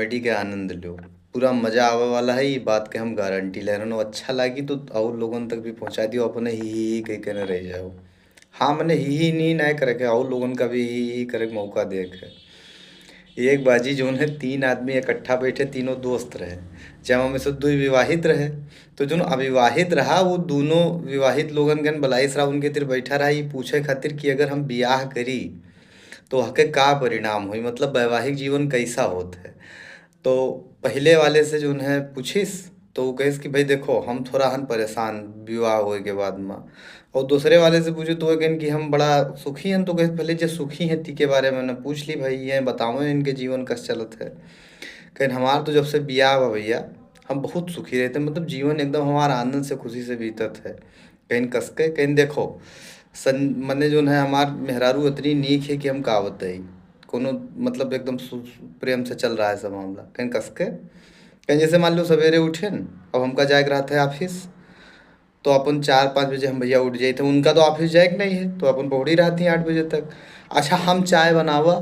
Comedy के आनंद लो। पूरा मजा आवे वाला है, ये बात के हम गारंटी ले रहे हो। अच्छा लगी तो और लोगन तक भी पहुंचा दियो, अपने ही कह के न रह जाओ। हाँ मैंने ही नहीं ना करे के और लोगन का भी ही करे के मौका देखे। एक बाजी जोन है, तीन आदमी इकट्ठा बैठे, तीनों दोस्त रहे। जब में से दो विवाहित रहे, तो जो अविवाहित रहा वो दोनों विवाहित लोगन के बलाई सरा उनके तिर बैठा रहा, ये पूछे खातिर कि अगर हम बियाह करी तो हके का परिणाम हुई, मतलब वैवाहिक जीवन कैसा होता है। तो पहले वाले से जो है पूछिस, तो वो कहिस कि भाई देखो हम थोड़ा हन परेशान विवाह होए के बाद में। और दूसरे वाले से पूछे तो वो कहेन कि हम बड़ा सुखी हैं। तो कहे पहले जो सुखी हैं ती के बारे में ना पूछ ली भाई, ये बताओ इनके जीवन कस चलत है। कहेन हमार तो जब से बियाह हुआ भैया हम बहुत सुखी रहते हैं, मतलब जीवन एकदम हमारा आनंद से खुशी से बीतत है। कहेन कस के कहेन देखो सन मने जो है हमार मेहरारू इतनी नीक है कि हम का बताई, कोनो मतलब एकदम प्रेम से चल रहा है सब मामला। कहीं कस के कहीं जैसे मान लो सवेरे उठे न, अब हमका जाए रहा था ऑफिस, तो अपन 4-5 बजे हम भैया उठ जाए थे, उनका तो ऑफिस जाए के नहीं है, तो अपन पहुँच रहती 8 बजे तक। अच्छा हम चाय बनावा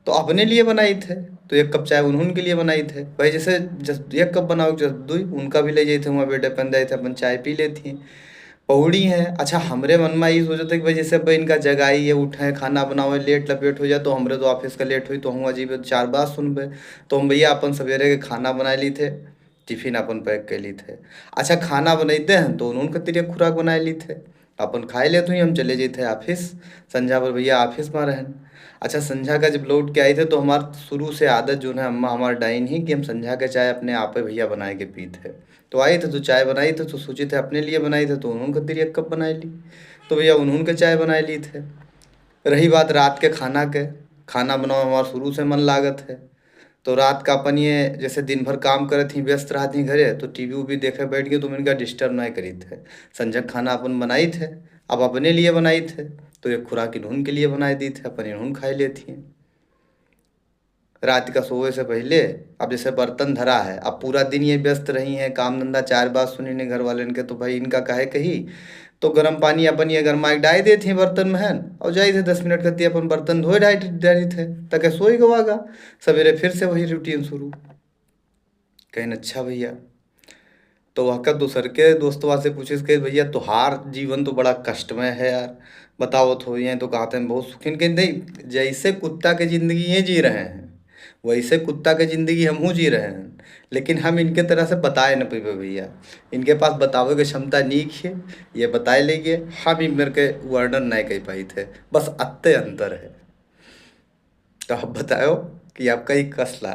तो अपने लिए बनाई थे, तो एक कप चाय उन्होंने के लिए बनाई थे भाई। जैसे एक कप बनाओ जब दुई उनका भी ले जाए थे, वहाँ बेटे पन जाए थे, अपन चाय पी लेती हैं, पौड़ी हैं। अच्छा हमरे मन में ये सोचा था कि भाई जैसे भाई इनका जगाई है उठे खाना बनावे लेट लपेट हो जाए, तो हमरे तो ऑफिस का लेट हुई तो हम अजीब चार बात सुनबे। तो हम भैया अपन सवेरे के खाना बना ली थे, टिफिन अपन पैक कर ली थे। अच्छा खाना बनते हैं तो उन्होंने के लिए खुराक बना ली थे, अपन खाए लेते ही हम चले जाते ऑफिस। संझा पर भैया ऑफिस में रहन। अच्छा संझा का जब लौट के आए थे तो हमार शुरू से आदत जो है अम्मा हमार डाइन ही कि हम संझा के चाय अपने आप ही भैया बनाए के पीते। तो आए थे तो चाय बनाई थे, तो सोचे थे अपने लिए बनाई थे, तो उन्होंने खातिर एक कप बनाई ली। तो भैया उन्होंने के चाय बनाई ली थे। रही बात रात के खाना के, खाना बनाओ हमारा शुरू से मन लागत है। तो रात का अपन ये जैसे दिन भर काम करे थी व्यस्त रहा थी घरे, तो टीवी उवी देखे बैठ गए, तो मैंने कहा डिस्टर्ब नहीं करी थे। संजय खाना अपन बनाई थे, अब अपने लिए बनाई थे, तो एक खुराक इन्होंने के लिए बनाई दी थे, अपन इन्होंने खाई लेती हैं रात का सोए से पहले। अब जैसे बर्तन धरा है, अब पूरा दिन ये व्यस्त रही हैं काम धंधा, चार बात सुनी ने घर वाले के, तो भाई इनका काहे कही। तो गर्म पानी अपन ये गरमाई डाल देती हैं बर्तन में है और जाए थे 10 मिनट करती अपन बर्तन धोए डाली थे, तक सोई गवागा। सवेरे फिर से वही रूटीन शुरू। कहें अच्छा भैया, तो वह का दूसर के दोस्तवा से पूछे कि भैया तुहार जीवन तो बड़ा कष्टमय है यार, बताओ तो ये तो कहते हैं बहुत सुखी के नहीं। जैसे कुत्ता के ज़िंदगी ये जी रहे हैं वैसे कुत्ता के ज़िंदगी हमहू जी रहे हैं, लेकिन हम इनके तरह से बताए न पेबे भैया। इनके पास बतावे की क्षमता नीक है, ये बताए लेंगे, हम ही मेरे के वर्णन नहीं कर पाई थे, बस अत्ते अंतर है। तो आप बताओ कि आपका ये कसला